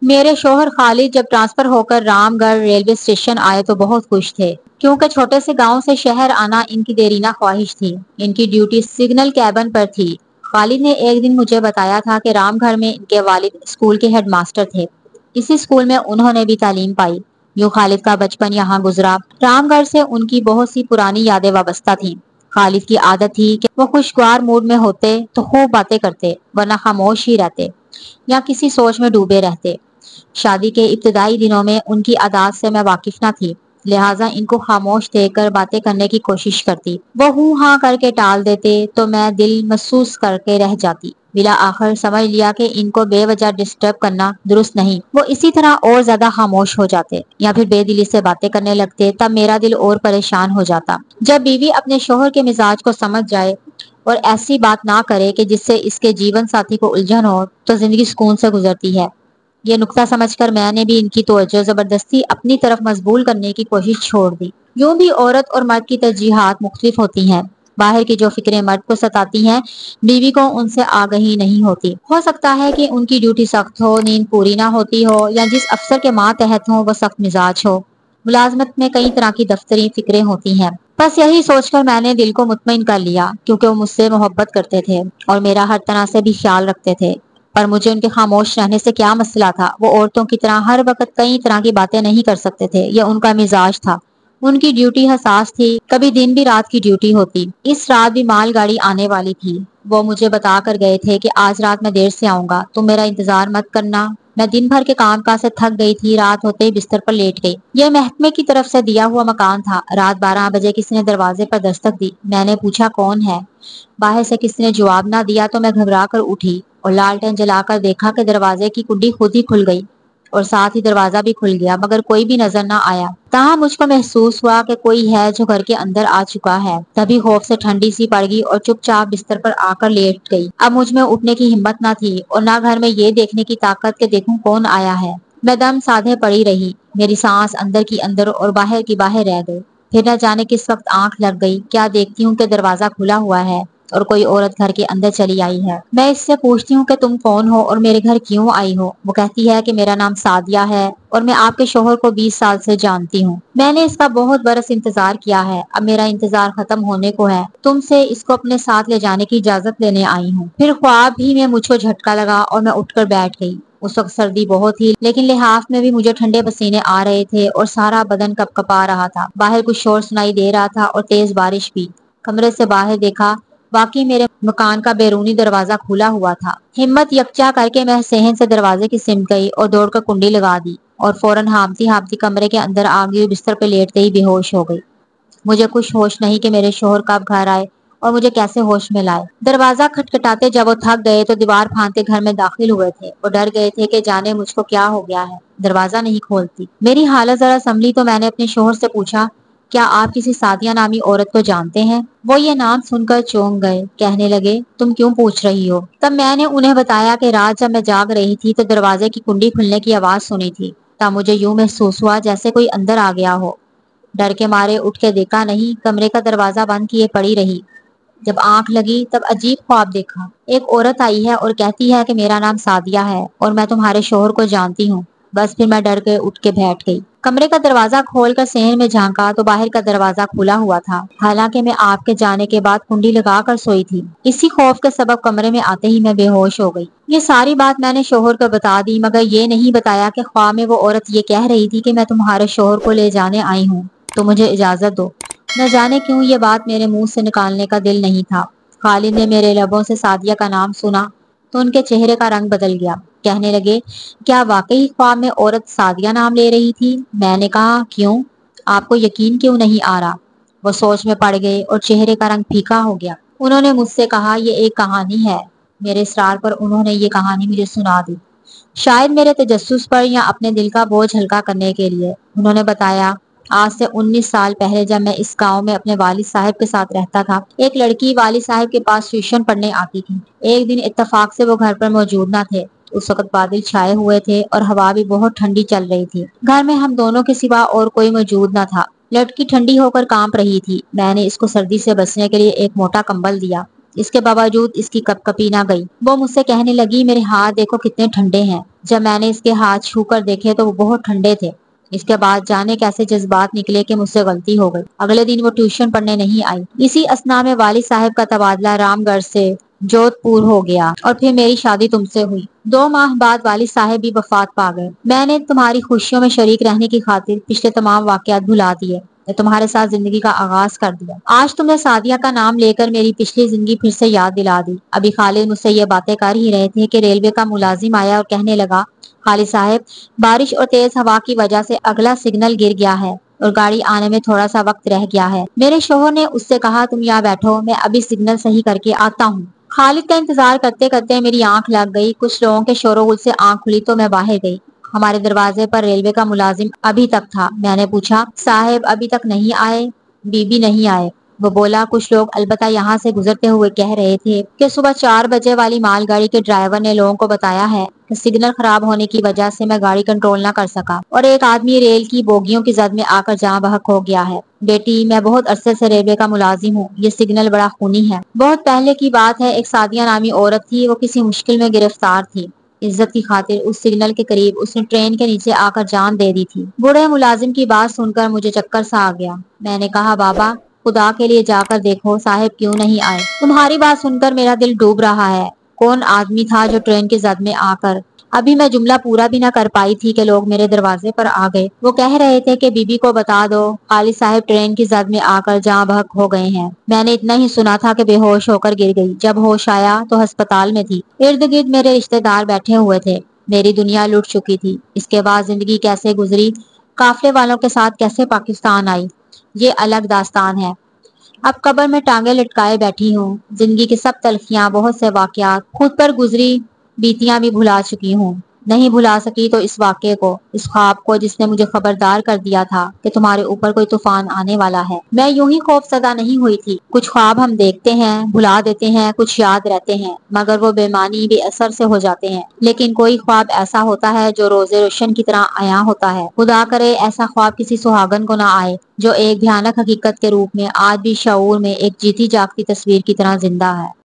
میرے شوہر خالد جب ٹرانسفر ہو کر رام گڑھ ریلوے اسٹیشن آئے تو بہت خوش تھے، کیونکہ چھوٹے سے گاؤں سے شہر آنا ان کی دیرینہ خواہش تھی۔ ان کی ڈیوٹی سگنل کیبن پر تھی۔ خالد نے ایک دن مجھے بتایا تھا کہ رام گھر میں ان کے والد اسکول کے ہیڈ ماسٹر تھے، اسی اسکول میں انہوں نے بھی تعلیم پائی۔ یوں خالد کا بچپن یہاں گزرا۔ رام گڑھ سے ان کی بہت سی پرانی یادیں وابستہ تھیں۔ خالد کی عادت تھی کہ وہ خوشگوار موڈ میں ہوتے تو خوب باتیں کرتے، ورنہ خاموش ہی رہتے یا کسی سوچ میں ڈوبے رہتے۔ شادی کے ابتدائی دنوں میں ان کی عادات سے میں واقف نہ تھی، لہٰذا ان کو خاموش دیکھ کر باتیں کرنے کی کوشش کرتی۔ وہ ہوں ہاں کر کے ٹال دیتے تو میں دل محسوس کر کے رہ جاتی۔ بالآخر سمجھ لیا کہ ان کو بے وجہ ڈسٹرب کرنا درست نہیں۔ وہ اسی طرح اور زیادہ خاموش ہو جاتے یا پھر بے دلی سے باتیں کرنے لگتے، تب میرا دل اور پریشان ہو جاتا۔ جب بیوی اپنے شوہر کے مزاج کو سمجھ جائے اور ایسی بات نہ کرے کہ جس سے اس کے جیون ساتھی کو الجھن ہو، تو زندگی سکون سے گزرتی ہے۔ یہ نکتہ سمجھ کر میں نے بھی ان کی توجہ زبردستی اپنی طرف مشغول کرنے کی کوشش چھوڑ دی۔ یوں بھی عورت اور مرد کی ترجیحات مختلف ہوتی ہیں۔ باہر کی جو فکریں مرد کو ستاتی ہیں، بیوی کو ان سے آگہی نہیں ہوتی۔ ہو سکتا ہے کہ ان کی ڈیوٹی سخت ہو، نیند پوری نہ ہوتی ہو، یا جس افسر کے ماتحت ہوں وہ سخت مزاج ہو۔ ملازمت میں کئی طرح کی دفتری فکریں ہوتی ہیں۔ بس یہی سوچ کر میں نے دل کو مطمئن کر لیا، کیونکہ وہ مجھ سے محبت کرتے تھے اور میرا ہر طرح سے بھی خیال رکھتے تھے۔ پر مجھے ان کے خاموش رہنے سے کیا مسئلہ تھا؟ وہ عورتوں کی طرح ہر وقت کئی طرح کی باتیں نہیں کر سکتے تھے، یہ ان کا مزاج تھا۔ ان کی ڈیوٹی حساس تھی، کبھی دن بھی رات کی ڈیوٹی ہوتی۔ اس رات بھی مال گاڑی آنے والی تھی۔ وہ مجھے بتا کر گئے تھے کہ آج رات میں دیر سے آؤں گا، تم میرا انتظار مت کرنا۔ میں دن بھر کے کام کاج سے تھک گئی تھی، رات ہوتے ہی بستر پر لیٹ گئی۔ یہ محکمے کی طرف سے دیا ہوا مکان تھا۔ رات 12 بجے کسی نے دروازے پر دستک دی۔ میں نے پوچھا کون ہے؟ باہر سے کسی نے جواب نہ دیا تو میں گھبرا کر اٹھی اور لالٹین جلا کر دیکھا کہ دروازے کی کنڈی خود ہی کھل گئی اور ساتھ ہی دروازہ بھی کھل گیا، مگر کوئی بھی نظر نہ آیا۔ تاہم مجھ کو محسوس ہوا کہ کوئی ہے جو گھر کے اندر آ چکا ہے۔ تبھی خوف سے ٹھنڈی سی پڑ گئی اور چپ چاپ بستر پر آ کر لیٹ گئی۔ اب مجھ میں اٹھنے کی ہمت نہ تھی اور نہ گھر میں یہ دیکھنے کی طاقت کہ دیکھوں کون آیا ہے۔ میں دم سادھے پڑی رہی، میری سانس اندر کی اندر اور باہر کی باہر رہ گئی۔ پھر نہ جانے کس وقت آنکھ لگ گئی، کیا دیکھتی ہوں کہ دروازہ کھلا ہوا ہے اور کوئی عورت گھر کے اندر چلی آئی ہے۔ میں اس سے پوچھتی ہوں کہ تم کون ہو اور میرے گھر کیوں آئی ہو؟ وہ کہتی ہے کہ میرا نام سعدیہ ہے اور میں آپ کے شوہر کو 20 سال سے جانتی ہوں۔ میں نے اس کا بہت برس انتظار کیا ہے، اب میرا انتظار ختم ہونے کو ہے، تم سے اس کو اپنے ساتھ لے جانے کی اجازت لینے آئی ہوں۔ پھر خواب ہی میں مجھ کو جھٹکا لگا اور میں اٹھ کر بیٹھ گئی۔ اس وقت سردی بہت تھی، لیکن لحاف میں بھی مجھے ٹھنڈے پسینے آ رہے تھے اور سارا بدن کپکپا رہا تھا۔ باہر کچھ شور سنائی دے رہا تھا اور تیز بارش بھی۔ کمرے سے باہر دیکھا، واقعی میرے مکان کا بیرونی دروازہ کھلا ہوا تھا۔ ہمت یکجا کر کے میں صحن سے دروازے کی سمت گئی اور دوڑ کر کنڈی لگا دی اور فوراً ہانپتی ہانپتی کمرے کے اندر آ گئی اور بستر پہ لیٹتے ہی بے ہوش ہو گئی۔ مجھے کچھ ہوش نہیں کہ میرے شوہر کب گھر آئے اور مجھے کیسے ہوش میں لائے۔ دروازہ کھٹکھٹاتے جب وہ تھک گئے تو دیوار پھاندتے گھر میں داخل ہوئے تھے اور ڈر گئے تھے کہ جانے مجھ کو کیا ہو گیا ہے، دروازہ نہیں کھولتی۔ میری حالت ذرا سنبھلی تو میں نے اپنے شوہر سے پوچھا، کیا آپ کسی سعدیہ نامی عورت کو جانتے ہیں؟ وہ یہ نام سن کر چونک گئے، کہنے لگے تم کیوں پوچھ رہی ہو؟ تب میں نے انہیں بتایا کہ رات جب میں جاگ رہی تھی تو دروازے کی کنڈی کھلنے کی آواز سنی تھی، تب مجھے یوں محسوس ہوا جیسے کوئی اندر آ گیا ہو۔ ڈر کے مارے اٹھ کے دیکھا نہیں، کمرے کا دروازہ بند کیے پڑی رہی۔ جب آنکھ لگی تب عجیب خواب دیکھا، ایک عورت آئی ہے اور کہتی ہے کہ میرا نام سعدیہ ہے اور میں تمہارے شوہر کو جانتی ہوں۔ بس پھر میں ڈر کے اٹھ کے بیٹھ گئی۔ کمرے کا دروازہ کھول کر صحن میں جھانکا تو باہر کا دروازہ کھلا ہوا تھا، حالانکہ میں آپ کے جانے کے بعد کنڈی لگا کر سوئی تھی۔ اسی خوف کے سبب کمرے میں آتے ہی میں بے ہوش ہو گئی۔ یہ ساری بات میں نے شوہر کو بتا دی، مگر یہ نہیں بتایا کہ خواب میں وہ عورت یہ کہہ رہی تھی کہ میں تمہارے شوہر کو لے جانے آئی ہوں، تو مجھے اجازت دو۔ نہ جانے کیوں یہ بات میرے منہ سے نکالنے کا دل نہیں تھا۔ خالد نے میرے لبوں سے سعدیہ کا نام سنا تو ان کے چہرے کا رنگ بدل گیا، کہنے لگے کیا واقعی خواب میں عورت سعدیہ نام لے رہی تھی؟ میں نے کہا کیوں؟ آپ کو یقین کیوں نہیں آ رہا؟ وہ سوچ میں پڑ گئے اور چہرے کا رنگ پھیکا ہو گیا۔ انہوں نے مجھ سے کہا یہ ایک کہانی ہے۔ میرے اصرار پر انہوں نے یہ کہانی مجھے سنا دی، شاید میرے تجسس پر یا اپنے دل کا بوجھ ہلکا کرنے کے لیے۔ انہوں نے بتایا آج سے 19 سال پہلے جب میں اس گاؤں میں اپنے والد صاحب کے ساتھ رہتا تھا، ایک لڑکی والد صاحب کے پاس ٹیوشن پڑھنے آتی تھی۔ ایک دن اتفاق سے وہ گھر پر موجود نہ تھے۔ اس وقت بادل چھائے ہوئے تھے اور ہوا بھی بہت ٹھنڈی چل رہی تھی۔ گھر میں ہم دونوں کے سوا اور کوئی موجود نہ تھا۔ لڑکی ٹھنڈی ہو کر کانپ رہی تھی۔ میں نے اس کو سردی سے بچنے کے لیے ایک موٹا کمبل دیا۔ اس کے باوجود اس کی کپ کپی نہ گئی۔ وہ مجھ سے کہنے لگی میرے ہاتھ دیکھو کتنے ٹھنڈے ہیں۔ جب میں نے اس کے ہاتھ چھو کر دیکھے تو وہ بہت ٹھنڈے تھے۔ اس کے بعد جانے کیسے جذبات نکلے کہ مجھ سے غلطی ہو گئی۔ اگلے دن وہ ٹیوشن پڑھنے نہیں آئی۔ اسی اثنا میں والد صاحب کا تبادلہ رام گڑھ سے جودھ پور ہو گیا اور پھر میری شادی تم سے ہوئی۔ 2 ماہ بعد والد صاحب بھی وفات پا گئے۔ میں نے تمہاری خوشیوں میں شریک رہنے کی خاطر پچھلے تمام واقعات بھلا دیے، تمہارے ساتھ زندگی کا آغاز کر دیا۔ آج تم نے سعدیہ کا نام لے کر میری پچھلی زندگی پھر سے یاد دلا دی۔ ابھی خالد مجھ سے یہ باتیں کر ہی رہے تھے کہ ریلوے کا ملازم آیا اور کہنے لگا، خالد صاحب، بارش اور تیز ہوا کی وجہ سے اگلا سگنل گر گیا ہے اور گاڑی آنے میں تھوڑا سا وقت رہ گیا ہے۔ میرے شوہر نے اس سے کہا تم یہاں بیٹھو، میں ابھی سگنل صحیح کر کے آتا ہوں۔ خالد کا انتظار کرتے کرتے میری آنکھ لگ گئی۔ کچھ لوگوں کے شور و غل سے آنکھ کھلی تو میں باہر گئی۔ ہمارے دروازے پر ریلوے کا ملازم ابھی تک تھا۔ میں نے پوچھا، صاحب ابھی تک نہیں آئے؟ بی بی نہیں آئے۔ وہ بولا، کچھ لوگ البتہ یہاں سے گزرتے ہوئے کہہ رہے تھے کہ صبح 4 بجے والی مال گاڑی کے ڈرائیور نے لوگوں کو بتایا ہے کہ سگنل خراب ہونے کی وجہ سے میں گاڑی کنٹرول نہ کر سکا اور ایک آدمی ریل کی بوگیوں کی زد میں آ کر جاں بحق ہو گیا ہے۔ بیٹی، میں بہت عرصے سے ریلوے کا ملازم ہوں، یہ سگنل بڑا خونی ہے۔ بہت پہلے کی بات ہے، ایک سعدیہ نامی عورت تھی، وہ کسی مشکل میں گرفتار تھی۔ عزت کی خاطر اس سگنل کے قریب اس نے ٹرین کے نیچے آ کر جان دے دی تھی۔ بوڑھے ملازم کی بات سن کر مجھے چکر سا آ گیا۔ میں نے کہا، بابا خدا کے لیے جا کر دیکھو صاحب کیوں نہیں آئے۔ تمہاری بات سن کر میرا دل ڈوب رہا ہے۔ کون آدمی تھا جو ٹرین کی زد میں آ کر؟ ابھی میں جملہ پورا بھی نہ کر پائی تھی کہ لوگ میرے دروازے پر آ گئے۔ وہ کہہ رہے تھے کہ بی بی کو بتا دو خالد صاحب ٹرین کی زد میں آ کر جاں بحق ہو گئے ہیں۔ میں نے اتنا ہی سنا تھا کہ بے ہوش ہو کر گر گئی۔ جب ہوش آیا تو ہسپتال میں تھی۔ ارد گرد میرے رشتے دار بیٹھے ہوئے تھے۔ میری دنیا لٹ چکی تھی۔ اس کے بعد زندگی کیسے گزری، قافلے والوں کے ساتھ کیسے پاکستان آئی، یہ الگ داستان ہے۔ اب قبر میں ٹانگیں لٹکائے بیٹھی ہوں۔ زندگی کی سب تلخیاں، بہت سے واقعات، خود پر گزری بیتیاں بھی بھلا چکی ہوں۔ نہیں بھلا سکی تو اس واقعے کو، اس خواب کو جس نے مجھے خبردار کر دیا تھا کہ تمہارے اوپر کوئی طوفان آنے والا ہے۔ میں یوں ہی خوف زدہ نہیں ہوئی تھی۔ کچھ خواب ہم دیکھتے ہیں، بھلا دیتے ہیں، کچھ یاد رہتے ہیں، مگر وہ بے معنی، بے اثر سے ہو جاتے ہیں۔ لیکن کوئی خواب ایسا ہوتا ہے جو روز روشن کی طرح عیاں ہوتا ہے۔ خدا کرے ایسا خواب کسی سہاگن کو نہ آئے، جو ایک بھیانک حقیقت کے روپ میں آج بھی شعور میں ایک جیتی جاگتی تصویر کی طرح زندہ ہے۔